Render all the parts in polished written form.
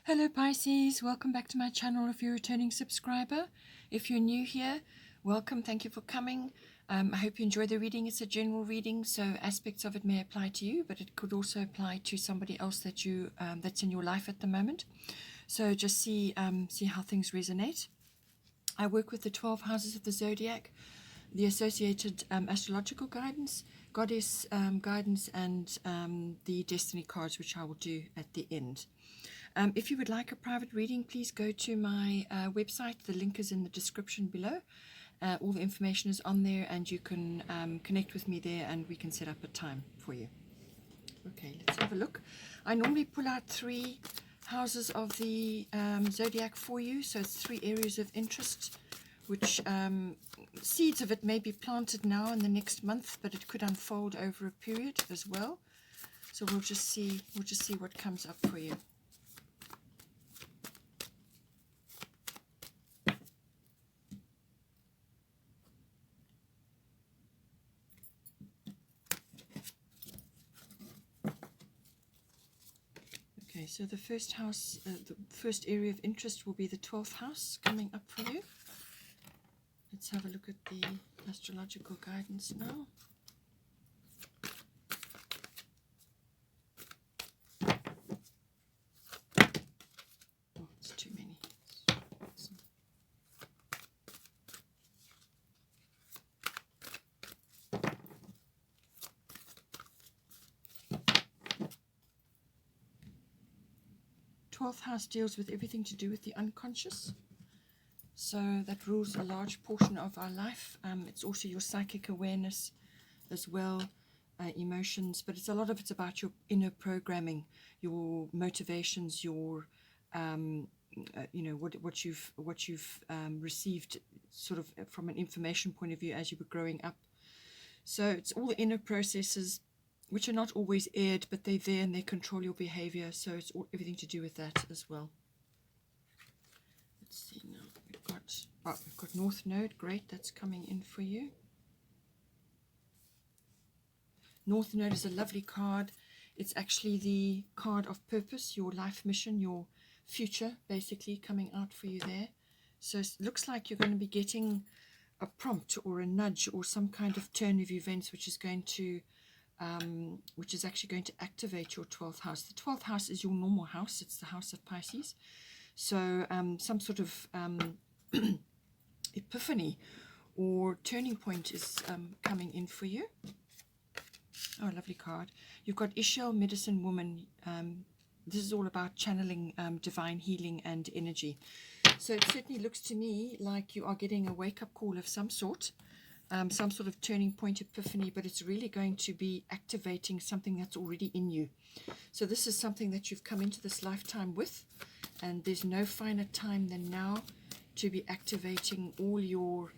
Hello Pisces, welcome back to my channel if you're a returning subscriber. If you're new here, welcome, thank you for coming. I hope you enjoy the reading. It's a general reading, so aspects of it may apply to you, but it could also apply to somebody else that you that's in your life at the moment. So just see how things resonate. I work with the 12 houses of the zodiac, the associated astrological guidance, goddess guidance, and the destiny cards, which I will do at the end. If you would like a private reading, please go to my website. The link is in the description below. All the information is on there, and you can connect with me there, and we can set up a time for you. Okay, let's have a look. I normally pull out 3 houses of the zodiac for you, so it's 3 areas of interest, which seeds of it may be planted now in the next month, but it could unfold over a period as well. So we'll just see what comes up for you. Okay, so the first house, the first area of interest will be the 12th house coming up for you. Let's have a look at the astrological guidance now. Oh, it's too many. 12th house deals with everything to do with the unconscious. So that rules a large portion of our life. It's also your psychic awareness as well, emotions, but it's a lot of it's about your inner programming, your motivations, your you know, what you've received sort of from an information point of view as you were growing up. So it's all the inner processes which are not always aired, but they're there and they control your behavior. So it's everything to do with that as well. Let's see now. We've got North Node. Great, that's coming in for you. North Node is a lovely card. It's actually the card of purpose, your life mission, your future, basically coming out for you there. So it looks like you're going to be getting a prompt or a nudge or some kind of turn of events, which is actually going to activate your 12th house. The 12th house is your normal house. It's the house of Pisces. So some sort of epiphany or turning point is coming in for you. Oh, lovely card. You've got Ishel, medicine woman. This is all about channeling divine healing and energy. So it certainly looks to me like you are getting a wake-up call of some sort of turning point, epiphany, but it's really going to be activating something that's already in you. So this is something that you've come into this lifetime with, and there's no finer time than now to be activating all your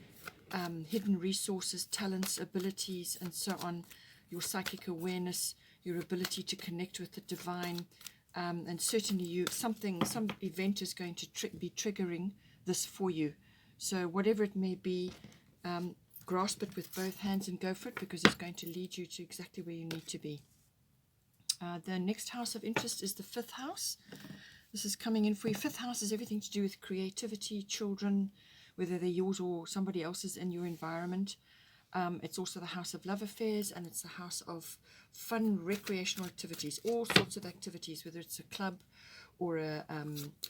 hidden resources, talents, abilities, and so on, your psychic awareness, your ability to connect with the divine, and certainly some event is going to be triggering this for you. So whatever it may be, grasp it with both hands and go for it, because it's going to lead you to exactly where you need to be. The next house of interest is the 5th house. This is coming in for you. 5th house is everything to do with creativity, children, whether they're yours or somebody else's in your environment. It's also the house of love affairs, and it's the house of fun recreational activities, all sorts of activities, whether it's a club or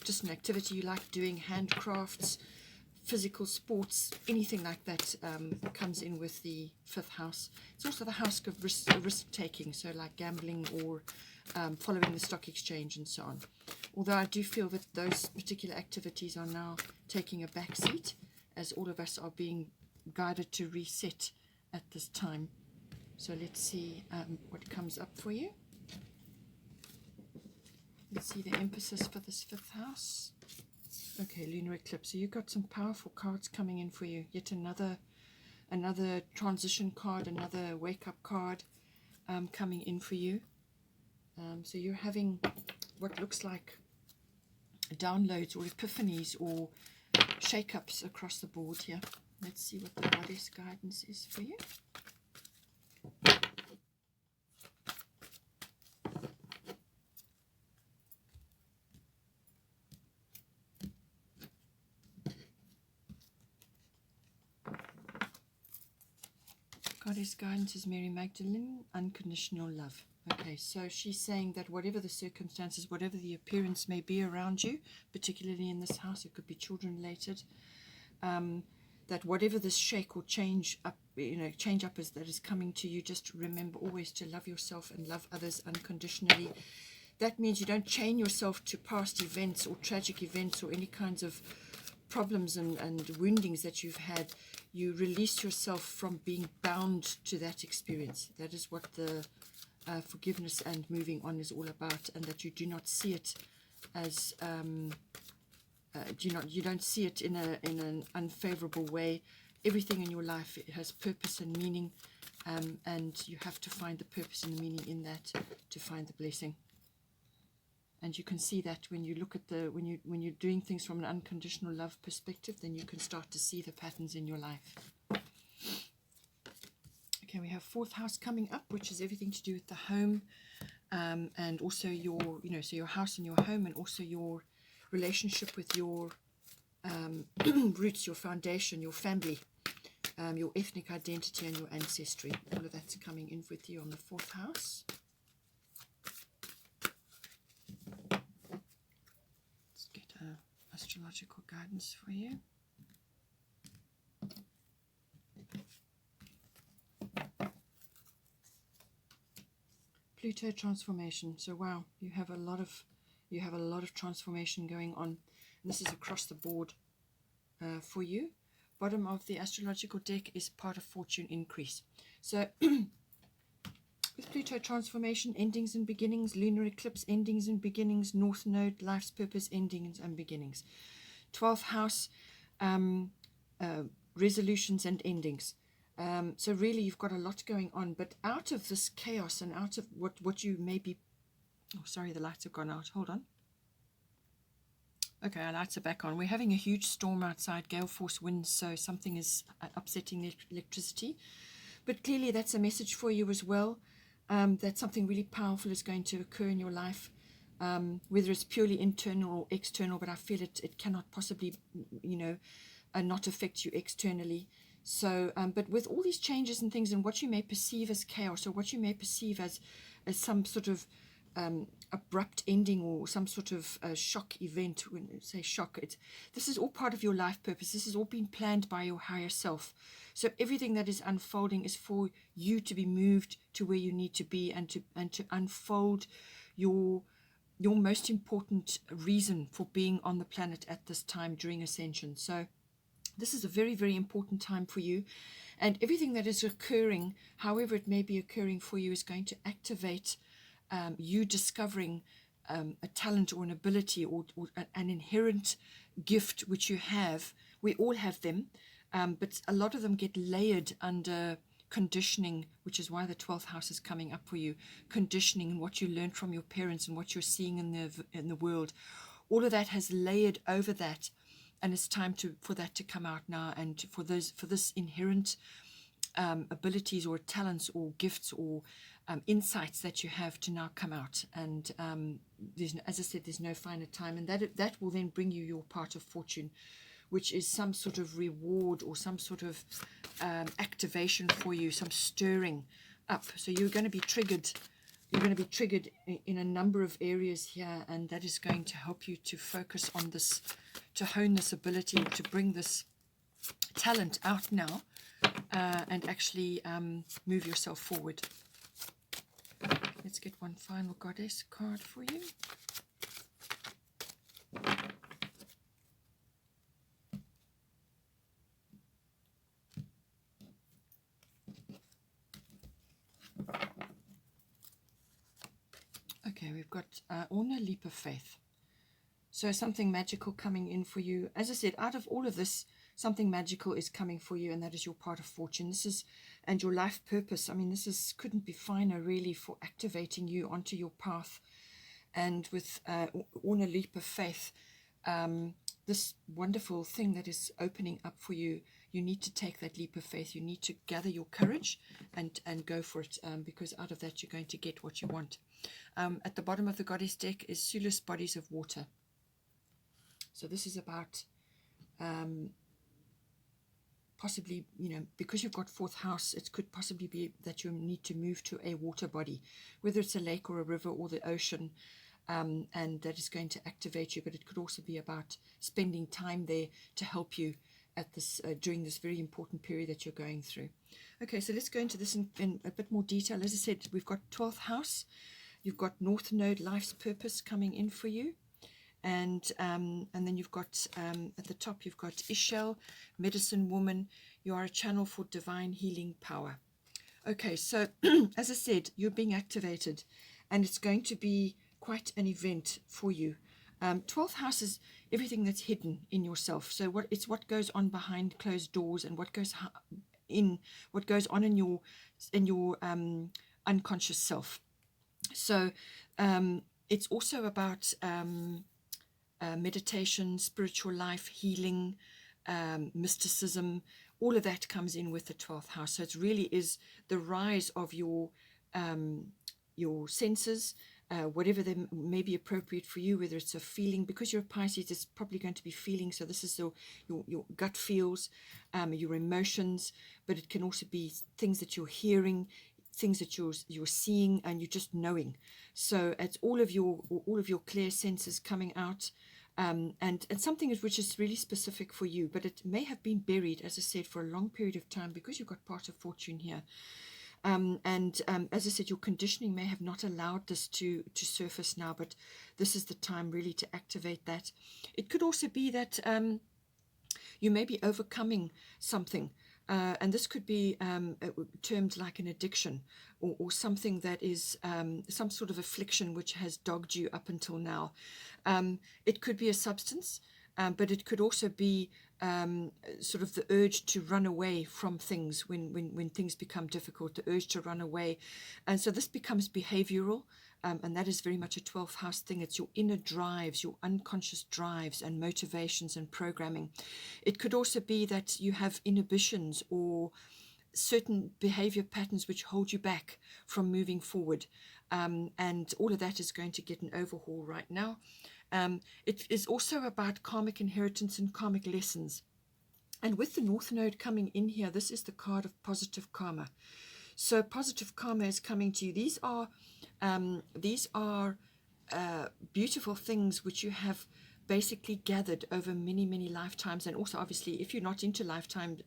just an activity you like doing, handcrafts, physical sports, anything like that comes in with the 5th house. It's also the house of risk-taking, so like gambling or following the stock exchange and so on. Although I do feel that those particular activities are now taking a back seat, as all of us are being guided to reset at this time. So let's see what comes up for you. Let's see the emphasis for this 5th house. Okay, lunar eclipse. So you've got some powerful cards coming in for you. Yet another transition card, another wake-up card coming in for you. So you're having what looks like downloads or epiphanies or shake-ups across the board here. Let's see what the goddess guidance is for you. Goddess guidance is Mary Magdalene, unconditional love. Okay, so she's saying that whatever the circumstances, whatever the appearance may be around you, particularly in this house, it could be children related, that whatever this shake or change up, change up is that is coming to you, just remember always to love yourself and love others unconditionally. That means you don't chain yourself to past events or tragic events or any kinds of problems and woundings that you've had. You release yourself from being bound to that experience. That is what the forgiveness and moving on is all about, and that you do not see it as you don't see it in an unfavorable way. Everything in your life, it has purpose and meaning, and you have to find the purpose and the meaning in that to find the blessing. And you can see that when you look at when you're doing things from an unconditional love perspective, then you can start to see the patterns in your life. Okay, we have fourth house coming up, which is everything to do with the home, and also your, so your house and your home, and also your relationship with your roots, your foundation, your family, your ethnic identity, and your ancestry. All of that's coming in with you on the fourth house. Let's get astrological guidance for you. Pluto transformation. So wow, you have a lot of transformation going on. And this is across the board for you. Bottom of the astrological deck is part of fortune increase. So with Pluto transformation, endings and beginnings, lunar eclipse, endings and beginnings, north node, life's purpose, endings and beginnings. 12th house, resolutions and endings. So really you've got a lot going on, but out of this chaos and out of what you may be, oh sorry, the lights have gone out, hold on. Okay, our lights are back on. We're having a huge storm outside, gale force winds, so something is upsetting the electricity. But clearly that's a message for you as well, that something really powerful is going to occur in your life, whether it's purely internal or external, but I feel it cannot possibly, not affect you externally. So, but with all these changes and things, and what you may perceive as chaos, or what you may perceive as some sort of abrupt ending, or some sort of shock event, when you say shock, this is all part of your life purpose. This has all been planned by your higher self. So everything that is unfolding is for you to be moved to where you need to be, and to unfold your most important reason for being on the planet at this time during ascension. So this is a very, very important time for you, and everything that is occurring, however it may be occurring for you, is going to activate you discovering a talent or an ability, or an inherent gift which you have. We all have them, but a lot of them get layered under conditioning, which is why the 12th house is coming up for you. Conditioning, and what you learned from your parents and what you're seeing in the world. All of that has layered over that. And it's time for that to come out now, and for this inherent abilities or talents or gifts or insights that you have to now come out. And as I said, there's no finer time, and that will then bring you your part of fortune, which is some sort of reward or some sort of activation for you, some stirring up. So you're going to be triggered. You're going to be triggered in a number of areas here, and that is going to help you to focus on this, to hone this ability, to bring this talent out now, and actually move yourself forward. Let's get one final goddess card for you. Okay, we've got Orna, leap of faith. So something magical coming in for you. As I said, out of all of this, something magical is coming for you, and that is your part of fortune. This is, and your life purpose. I mean, couldn't be finer really for activating you onto your path. And with Orna, leap of faith, this wonderful thing that is opening up for you, you need to take that leap of faith. You need to gather your courage and go for it, because out of that you're going to get what you want. At the bottom of the goddess deck is Sulis, bodies of water. So this is about possibly, you know, because you've got fourth house, it could possibly be that you need to move to a water body, whether it's a lake or a river or the ocean, and that is going to activate you. But it could also be about spending time there to help you at this during this very important period that you're going through. Okay, so let's go into this in a bit more detail. As I said, we've got 12th house. You've got North Node, life's purpose, coming in for you. And then you've got at the top, you've got Ishel, medicine woman. You are a channel for divine healing power. Okay, so as I said, you're being activated, and it's going to be quite an event for you. 12th house is everything that's hidden in yourself. So what goes on behind closed doors, and what goes on in your unconscious self. So it's also about meditation, spiritual life, healing, mysticism. All of that comes in with the 12th house. So it really is the rise of your senses, whatever they may be appropriate for you, whether it's a feeling, because you're a Pisces, it's probably going to be feeling. So this is your gut feels, your emotions, but it can also be things that you're hearing, things that you're seeing, and you're just knowing. So it's all of your clear senses coming out, and something which is really specific for you, but it may have been buried, as I said, for a long period of time, because you've got part of fortune here. As I said, your conditioning may have not allowed this to surface now, but this is the time really to activate that. It could also be that you may be overcoming something, and this could be termed like an addiction, or something that is some sort of affliction which has dogged you up until now. It could be a substance, but it could also be sort of the urge to run away from things when things become difficult, the urge to run away. And so this becomes behavioral, and that is very much a 12th house thing. It's your inner drives, your unconscious drives and motivations and programming. It could also be that you have inhibitions or certain behavior patterns which hold you back from moving forward, and all of that is going to get an overhaul right now. It is also about karmic inheritance and karmic lessons. And with the North Node coming in here, this is the card of positive karma. So positive karma is coming to you. These are beautiful things which you have basically gathered over many, many lifetimes. And also, obviously, if you're not into lifetime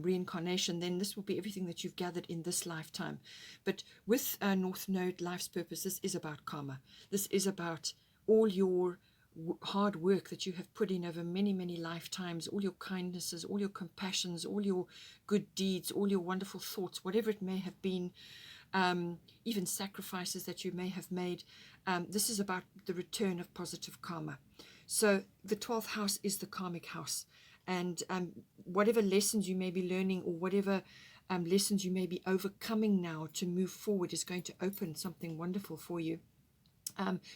reincarnation, then this will be everything that you've gathered in this lifetime. But with North Node, life's purpose, this is about karma. This is about all your hard work that you have put in over many, many lifetimes, all your kindnesses, all your compassions, all your good deeds, all your wonderful thoughts, whatever it may have been, even sacrifices that you may have made. This is about the return of positive karma. So the 12th house is the karmic house. And whatever lessons you may be learning, or whatever lessons you may be overcoming now to move forward, is going to open something wonderful for you.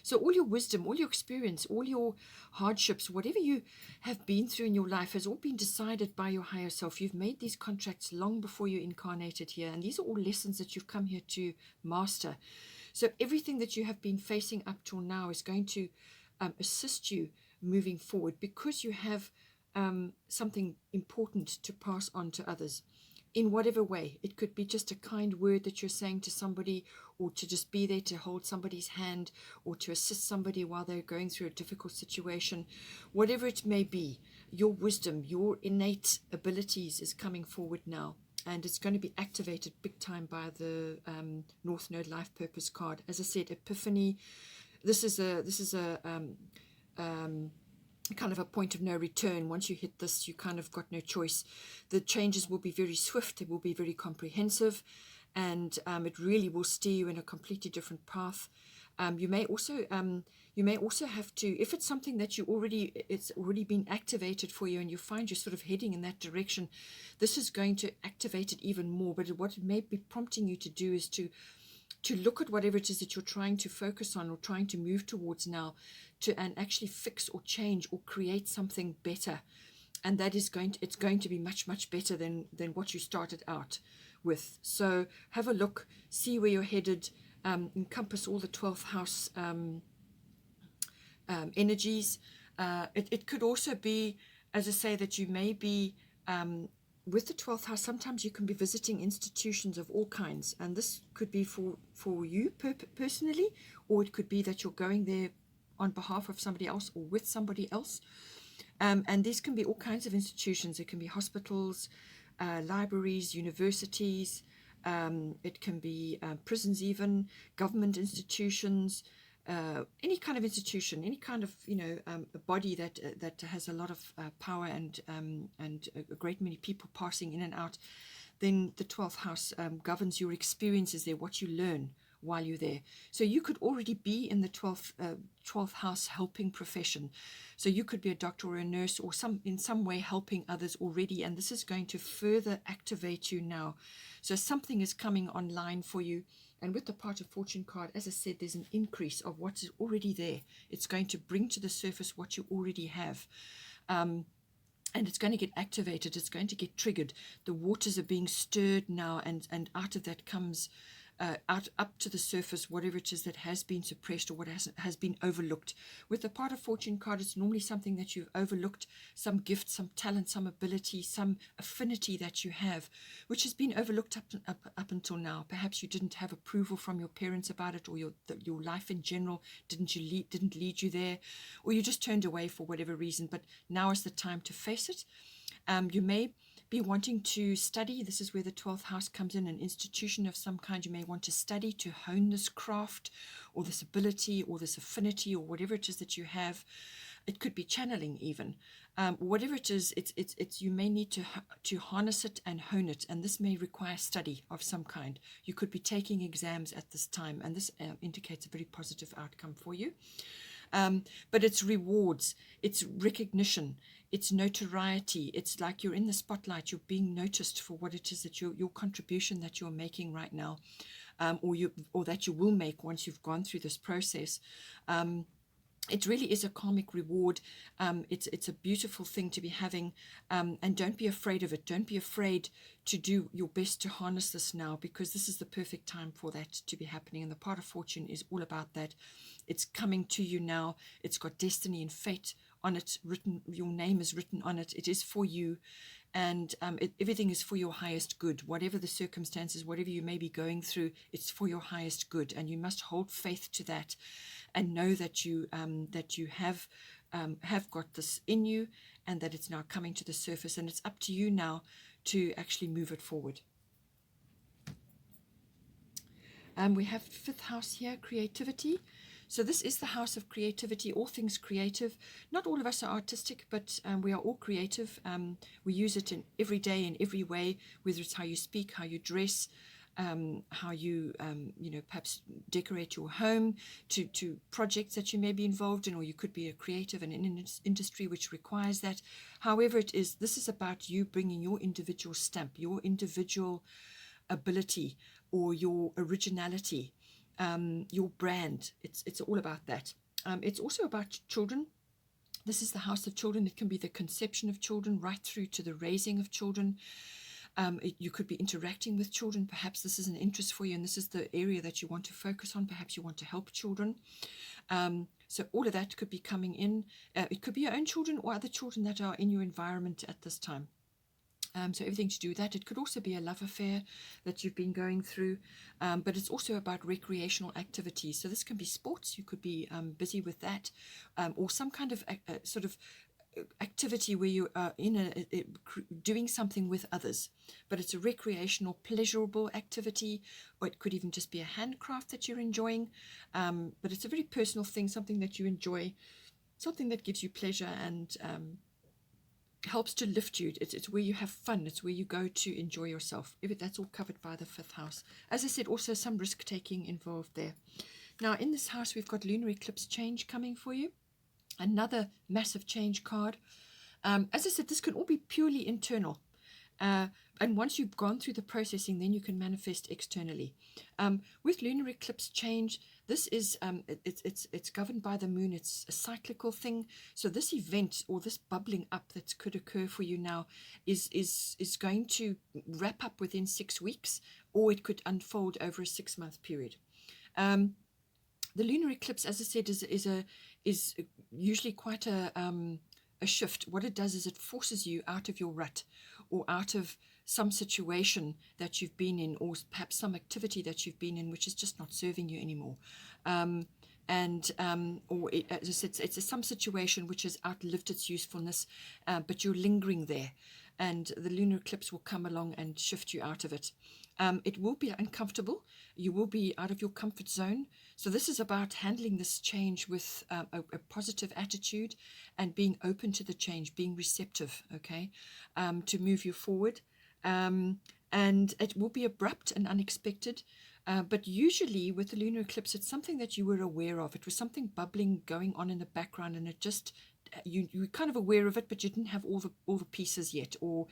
So all your wisdom, all your experience, all your hardships, whatever you have been through in your life has all been decided by your higher self. You've made these contracts long before you incarnated here. And these are all lessons that you've come here to master. So everything that you have been facing up till now is going to assist you moving forward, because you have something important to pass on to others in whatever way. It could be just a kind word that you're saying to somebody, or to just be there to hold somebody's hand, or to assist somebody while they're going through a difficult situation. Whatever it may be, your wisdom, your innate abilities is coming forward now, and it's going to be activated big time by the North Node Life Purpose card. As I said, Epiphany. This is a kind of a point of no return. Once you hit this, you kind of got no choice. The changes will be very swift, they will be very comprehensive, and it really will steer you in a completely different path. You may also have to, if it's something that it's already been activated for you, and you find you're sort of heading in that direction, this is going to activate it even more. But what it may be prompting you to do is to look at whatever it is that you're trying to focus on or trying to move towards now, and actually fix or change or create something better. And that is it's going to be much, much better than what you started out with. So have a look, see where you're headed, encompass all the 12th house energies. It could also be, as I say, that you may be with the 12th house. Sometimes you can be visiting institutions of all kinds, and this could be for you personally, or it could be that you're going there on behalf of somebody else or with somebody else. And these can be all kinds of institutions. It can be hospitals, libraries, universities. It can be prisons, even government institutions, any kind of institution, any kind of a body that has a lot of power and a great many people passing in and out. Then the 12th house governs your experiences there, what you learn while you're there. So you could already be in the 12th house helping profession. So you could be a doctor or a nurse or in some way helping others already, and this is going to further activate you now. So something is coming online for you. And with the Part of Fortune card, as I said, there's an increase of what's already there. It's going to bring to the surface what you already have. And it's going to get activated. It's going to get triggered. The waters are being stirred now, and out of that comes up to the surface whatever it is that has been suppressed or what has been overlooked. With the Part of Fortune card, it's normally something that you've overlooked, some gift, some talent, some ability, some affinity that you have, which has been overlooked up until now. Perhaps you didn't have approval from your parents about it, or your life in general didn't lead you there, or you just turned away for whatever reason. But now is the time to face it. You may be wanting to study. This is where the 12th house comes in, an institution of some kind. You may want to study to hone this craft or this ability or this affinity or whatever it is that you have. It could be channeling even. Whatever it is, it's you may need to harness it and hone it, and this may require study of some kind. You could be taking exams at this time, and this indicates a very positive outcome for you. But it's rewards, it's recognition, it's notoriety. It's like you're in the spotlight, you're being noticed for what it is that your contribution that you're making right now, or that you will make once you've gone through this process. It really is a karmic reward. It's a beautiful thing to be having, and don't be afraid of it. Don't be afraid to do your best to harness this now, because this is the perfect time for that to be happening. And the Part of Fortune is all about that. It's coming to you now. It's got destiny and fate on it written. Your name is written on it. It is for you, and everything is for your highest good. Whatever the circumstances, whatever you may be going through, it's for your highest good, and you must hold faith to that, and know that you have got this in you, and that it's now coming to the surface, and it's up to you now to actually move it forward. We have 5th house here, creativity. So this is the house of creativity, all things creative. Not all of us are artistic, but we are all creative. We use it in every day, in every way, whether it's how you speak, how you dress, how you, perhaps decorate your home, to projects that you may be involved in, or you could be a creative and in an industry which requires that. However it is, this is about you bringing your individual stamp, your individual ability, or your originality, your brand. It's all about that. It's also about children. This is the house of children. It can be the conception of children right through to the raising of children. You could be interacting with children. Perhaps this is an interest for you, and this is the area that you want to focus on. Perhaps you want to help children. So all of that could be coming in. It could be your own children or other children that are in your environment at this time. So everything to do with that. It could also be a love affair that you've been going through, but it's also about recreational activities. So this can be sports. You could be busy with that, or some kind of sort of activity where you are doing something with others, but it's a recreational, pleasurable activity, or it could even just be a handcraft that you're enjoying, but it's a very personal thing, something that you enjoy, something that gives you pleasure and helps to lift you. It's where you have fun. It's where you go to enjoy yourself. That's all covered by the 5th house. As I said, also some risk taking involved there. Now in this house we've got lunar eclipse change coming for you. Another massive change card. As I said, this can all be purely internal. And once you've gone through the processing, then you can manifest externally. With lunar eclipse change, this is it's governed by the moon. It's a cyclical thing. So this event, or this bubbling up that could occur for you now, is going to wrap up within 6 weeks, or it could unfold over a 6-month period. The lunar eclipse, as I said, is usually quite a shift. What it does is it forces you out of your rut, or out of some situation that you've been in, or perhaps some activity that you've been in which is just not serving you anymore. As I said, it's some situation which has outlived its usefulness, but you're lingering there, and the lunar eclipse will come along and shift you out of it. It will be uncomfortable. You will be out of your comfort zone. So this is about handling this change with a positive attitude and being open to the change, being receptive, okay, to move you forward. And it will be abrupt and unexpected. But usually with the lunar eclipse, it's something that you were aware of. It was something bubbling, going on in the background, and it just, you were kind of aware of it, but you didn't have all the pieces yet, or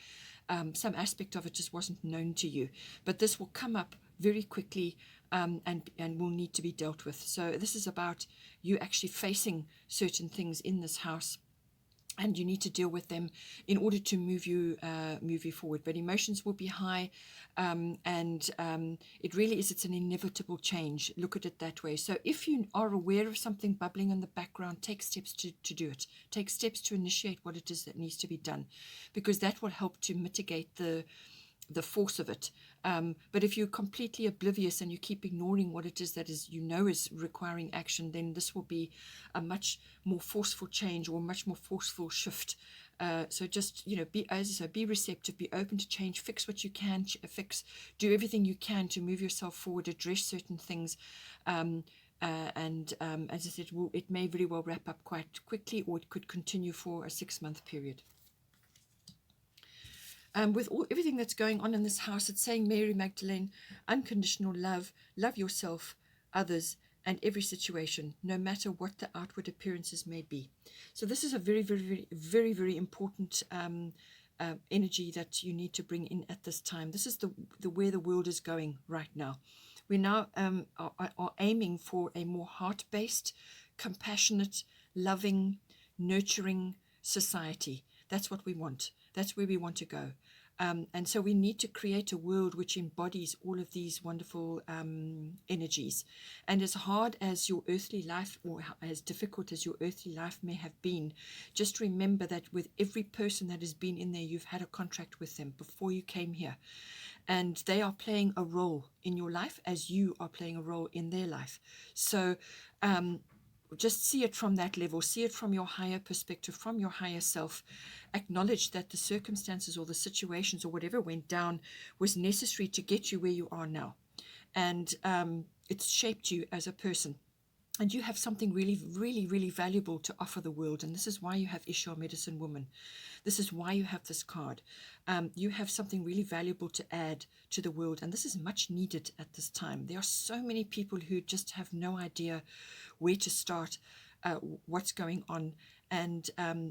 some aspect of it just wasn't known to you. But this will come up very quickly, and will need to be dealt with. So this is about you actually facing certain things in this house, and you need to deal with them in order to move you forward. But emotions will be high, and it really is, it's an inevitable change. Look at it that way. So if you are aware of something bubbling in the background, take steps to do it. Take steps to initiate what it is that needs to be done, because that will help to mitigate the force of it. But if you're completely oblivious and you keep ignoring what it is that is requiring action, then this will be a much more forceful change, or a much more forceful shift. So just, be receptive, be open to change, fix what you can fix, do everything you can to move yourself forward, address certain things. And as I said, it may very well wrap up quite quickly, or it could continue for a 6-month period. With everything that's going on in this house, it's saying, Mary Magdalene, unconditional love, love yourself, others, and every situation, no matter what the outward appearances may be. So this is a very, very, very, very, very important energy that you need to bring in at this time. This is the where the world is going right now. We now are aiming for a more heart-based, compassionate, loving, nurturing society. That's what we want. That's where we want to go. And so we need to create a world which embodies all of these wonderful energies. And as hard as your earthly life, or as difficult as your earthly life may have been, just remember that with every person that has been in there, you've had a contract with them before you came here. And they are playing a role in your life as you are playing a role in their life. So just see it from that level, see it from your higher perspective, from your higher self. Acknowledge that the circumstances or the situations or whatever went down was necessary to get you where you are now. And it's shaped you as a person. And you have something really, really, really valuable to offer the world. And this is why you have Isha Medicine Woman. This is why you have this card. You have something really valuable to add to the world. And this is much needed at this time. There are so many people who just have no idea where to start, what's going on. And,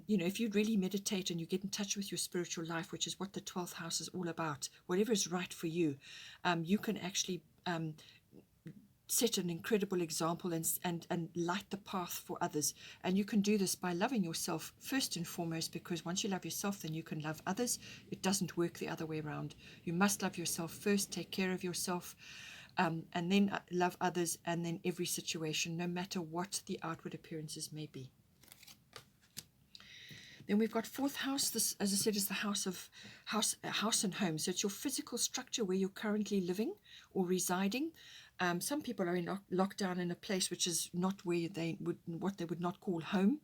if you really meditate and you get in touch with your spiritual life, which is what the 12th house is all about, whatever is right for you, you can actually set an incredible example and light the path for others. And you can do this by loving yourself first and foremost, because once you love yourself, then you can love others. It doesn't work the other way around. You must love yourself first, take care of yourself, and then love others, and then every situation, no matter what the outward appearances may be. Then we've got 4th house. This, as I said, is the house and home. So it's your physical structure where you're currently living or residing. Some people are in lockdown in a place which is not where what they would not call home.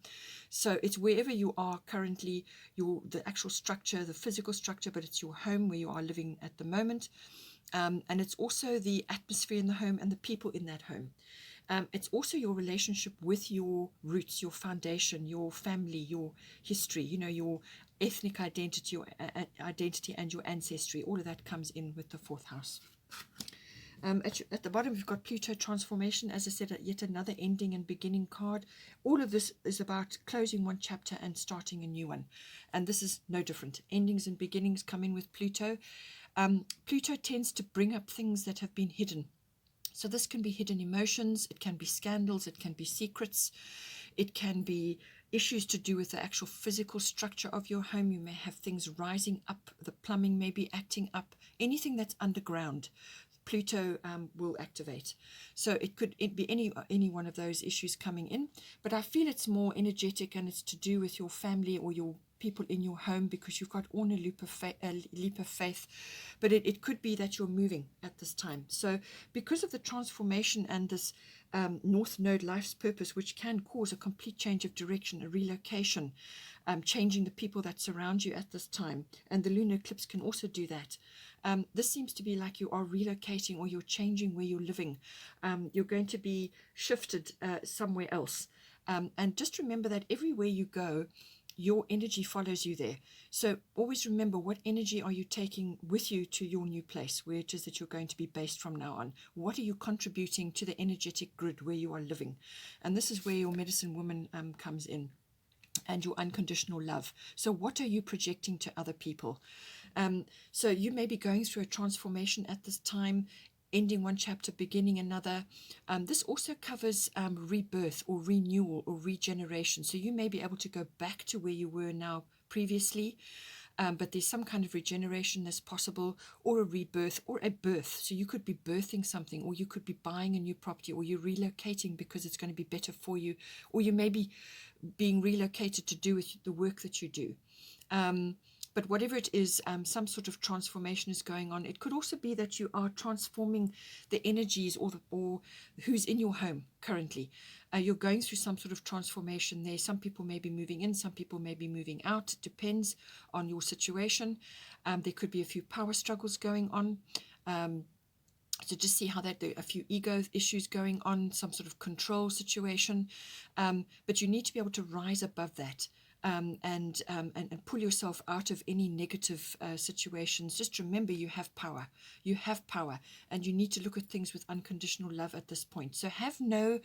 So it's wherever you are currently, the actual structure, the physical structure, but it's your home where you are living at the moment. And it's also the atmosphere in the home and the people in that home. It's also your relationship with your roots, your foundation, your family, your history, your ethnic identity, your identity and your ancestry. All of that comes in with the 4th house. At the bottom, we've got Pluto transformation. As I said, yet another ending and beginning card. All of this is about closing one chapter and starting a new one. And this is no different. Endings and beginnings come in with Pluto. Pluto tends to bring up things that have been hidden. So this can be hidden emotions, it can be scandals, it can be secrets, it can be issues to do with the actual physical structure of your home. You may have things rising up, the plumbing may be acting up, anything that's underground. Pluto will activate. So it could be any one of those issues coming in, but I feel it's more energetic, and it's to do with your family or your people in your home, because you've got on a leap of faith. But it could be that you're moving at this time. So because of the transformation and this North Node life's purpose, which can cause a complete change of direction, a relocation, changing the people that surround you at this time, and the lunar eclipse can also do that. This seems to be like you are relocating, or you're changing where you're living. You're going to be shifted somewhere else. And just remember that everywhere you go, your energy follows you there. So always remember, what energy are you taking with you to your new place, where it is that you're going to be based from now on? What are you contributing to the energetic grid where you are living? And this is where your medicine woman comes in, and your unconditional love. So what are you projecting to other people? So you may be going through a transformation at this time, ending one chapter, beginning another. This also covers rebirth or renewal or regeneration. So you may be able to go back to where you were now previously, but there's some kind of regeneration that's possible, or a rebirth, or a birth. So you could be birthing something, or you could be buying a new property, or you're relocating because it's going to be better for you, or you may be being relocated to do with the work that you do. But whatever it is, some sort of transformation is going on. It could also be that you are transforming the energies, or who's in your home currently. You're going through some sort of transformation there. Some people may be moving in, some people may be moving out. It depends on your situation. There could be a few power struggles going on. So just see how there are a few ego issues going on, some sort of control situation. But you need to be able to rise above that. And pull yourself out of any negative situations. Just remember, you have power. You have power, and you need to look at things with unconditional love at this point. So have no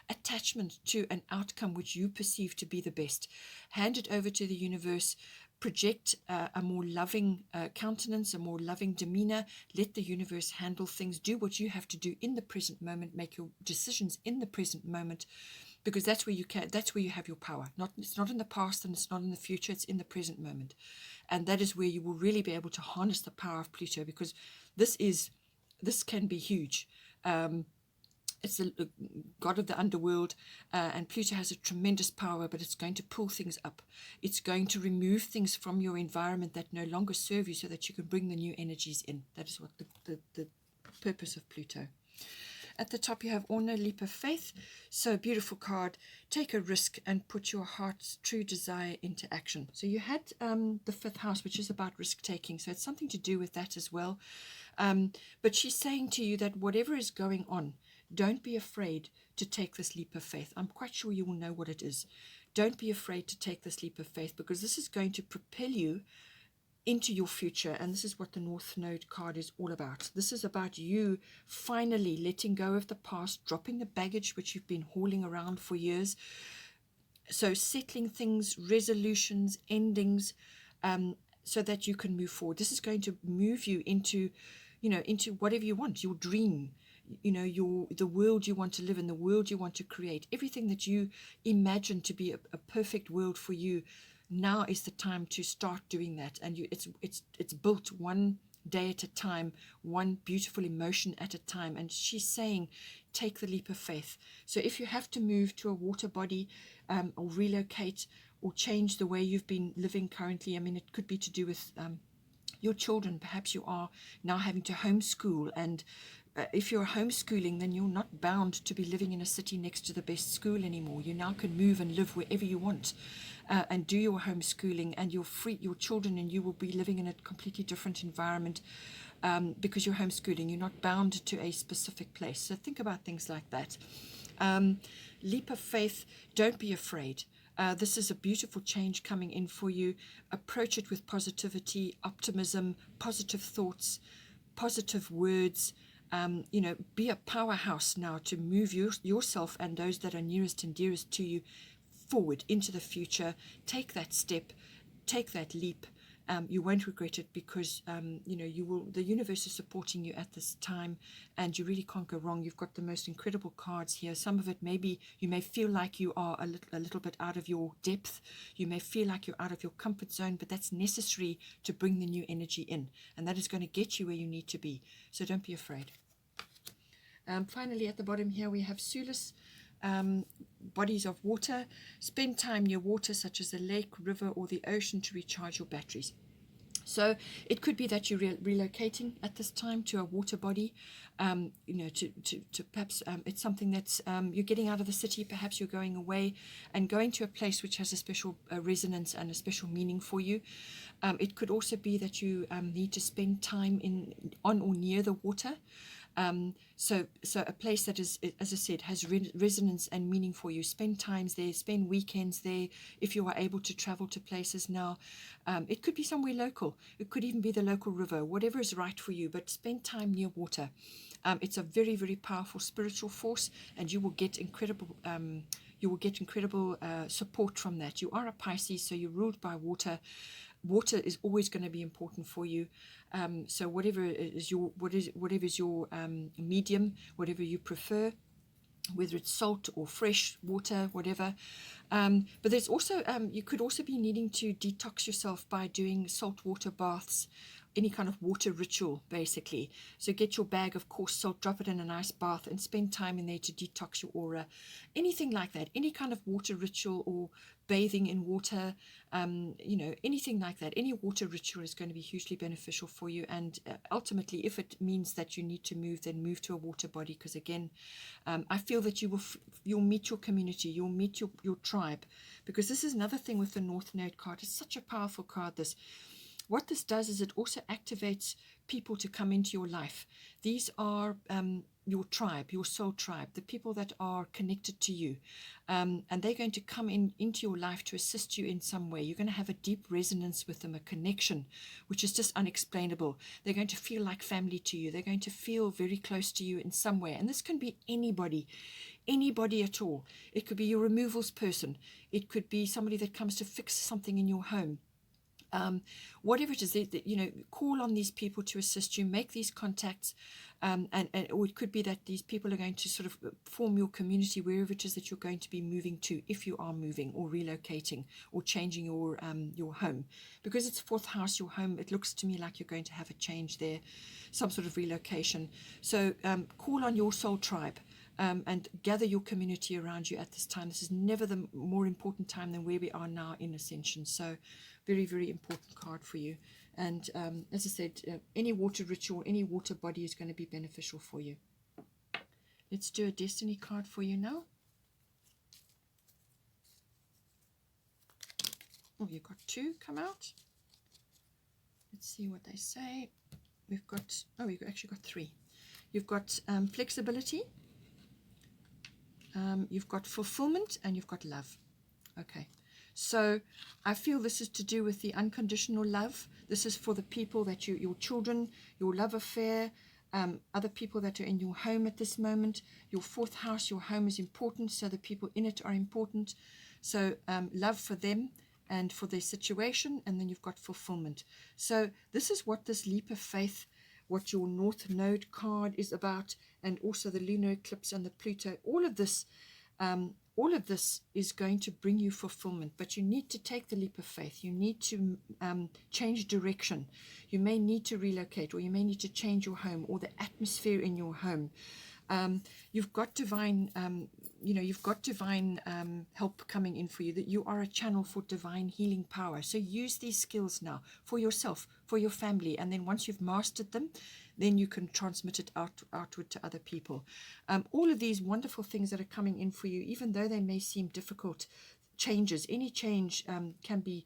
attachment to an outcome which you perceive to be the best. Hand it over to the universe. Project a more loving countenance, a more loving demeanor. Let the universe handle things. Do what you have to do in the present moment. Make your decisions in the present moment, because that's where you have your power. It's not in the past, and it's not in the future. It's in the present moment, and that is where you will really be able to harness the power of Pluto, because this can be huge. It's the god of the underworld, and Pluto has a tremendous power, but it's going to pull things up. It's going to remove things from your environment that no longer serve you, so that you can bring the new energies in. That is what the purpose of Pluto. At the top you have Honor, Leap of Faith. So beautiful card. Take a risk and put your heart's true desire into action. So you had the 5th house, which is about risk taking. So it's something to do with that as well. But she's saying to you that whatever is going on, don't be afraid to take this leap of faith. I'm quite sure you will know what it is. Don't be afraid to take this leap of faith, because this is going to propel you into your future. And this is what the North Node card is all about. This is about you finally letting go of the past, dropping the baggage which you've been hauling around for years. So settling things, resolutions, endings, so that you can move forward. This is going to move you into whatever you want, your dream, the world you want to live in, the world you want to create, everything that you imagine to be a perfect world for you. Now is the time to start doing that, and it's built one day at a time, one beautiful emotion at a time. And she's saying, take the leap of faith. So if you have to move to a water body, or relocate, or change the way you've been living currently, I mean, it could be to do with your children. Perhaps you are now having to homeschool, and if you're homeschooling, then you're not bound to be living in a city next to the best school anymore. You now can move and live wherever you want, and do your homeschooling, and your children and you will be living in a completely different environment, because you're homeschooling. You're not bound to a specific place. So think about things like that. Leap of faith. Don't be afraid. This is a beautiful change coming in for you. Approach it with positivity, optimism, positive thoughts, positive words. Be a powerhouse now to move yourself and those that are nearest and dearest to you forward into the future. Take that step, take that leap. You won't regret it, because the universe is supporting you at this time, and you really can't go wrong. You've got the most incredible cards here. Some of it maybe you may feel like you are a little bit out of your depth. You may feel like you're out of your comfort zone, but that's necessary to bring the new energy in, and that is going to get you where you need to be. So don't be afraid. Finally, at the bottom here, we have Sulis, bodies of water. Spend time near water, such as a lake, river, or the ocean, to recharge your batteries. So it could be that you're relocating at this time to a water body, to perhaps it's something that's you're getting out of the city, perhaps you're going away and going to a place which has a special resonance and a special meaning for you. It could also be that you need to spend time on or near the water. So a place that is, as I said, has resonance and meaning for you. Spend times there, spend weekends there if you are able to travel to places now. It could be somewhere local. It could even be the local river, whatever is right for you, but spend time near water. It's a very, very powerful spiritual force, and you will get incredible support from that. You are a Pisces, so you're ruled by water. Water is always going to be important for you. So whatever is your medium, whatever you prefer, whether it's salt or fresh water, whatever. But there's also you could also be needing to detox yourself by doing saltwater baths, any kind of water ritual, basically. So get your bag of coarse salt, drop it in a nice bath, and spend time in there to detox your aura. Anything like that, any kind of water ritual or bathing in water, anything like that. Any water ritual is going to be hugely beneficial for you. And ultimately, if it means that you need to move, then move to a water body. Because again, I feel that you'll meet your community, you'll meet your tribe. Because this is another thing with the North Node card. It's such a powerful card, this. What this does is it also activates people to come into your life. These are your tribe, your soul tribe, the people that are connected to you. And they're going to come into your life to assist you in some way. You're going to have a deep resonance with them, a connection, which is just unexplainable. They're going to feel like family to you. They're going to feel very close to you in some way. And this can be anybody at all. It could be your removals person. It could be somebody that comes to fix something in your home. Whatever it is, call on these people to assist you, make these contacts, or it could be that these people are going to sort of form your community wherever it is that you're going to be moving to, if you are moving or relocating or changing your home. Because it's fourth house, your home, it looks to me like you're going to have a change there, some sort of relocation. So call on your soul tribe. And gather your community around you at this time. This is never the more important time than where we are now in Ascension. So very, very important card for you. And as I said, any water ritual, any water body is going to be beneficial for you. Let's do a destiny card for you now. Oh, you've got two come out. Let's see what they say. We've actually got three. You've got flexibility. You've got fulfillment, and you've got love. Okay, so I feel this is to do with the unconditional love. This is for the people that your children, your love affair, other people that are in your home at this moment. Your fourth house, your home is important, so the people in it are important. So love for them and for their situation, and then you've got fulfillment. So this is what this leap of faith, what your North Node card is about, and also the lunar eclipse and the Pluto. All of this is going to bring you fulfillment, but you need to take the leap of faith. You need to change direction. You may need to relocate, or you may need to change your home or the atmosphere in your home. You've got divine help coming in for you, that you are a channel for divine healing power. So use these skills now for yourself, for your family, and then once you've mastered them, then you can transmit it outward to other people. All of these wonderful things that are coming in for you, even though they may seem difficult, changes, any change can be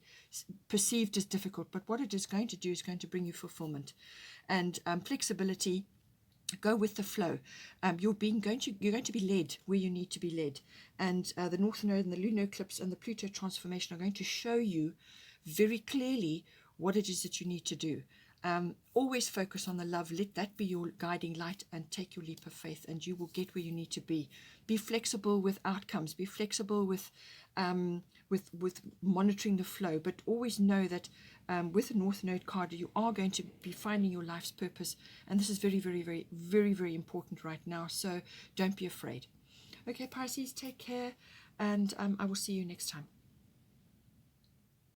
perceived as difficult, but what it is going to do is going to bring you fulfillment and flexibility. Go with the flow. You're going to be led where you need to be led, and the North Node and the lunar eclipse and the Pluto transformation are going to show you very clearly what it is that you need to do. Always focus on the love. Let that be your guiding light, and take your leap of faith, and you will get where you need to be. Be flexible with outcomes. Be flexible with monitoring the flow, but always know that with the North Node card, you are going to be finding your life's purpose, and this is very, very, very, very, very important right now. So don't be afraid. Okay, Pisces, take care, and I will see you next time.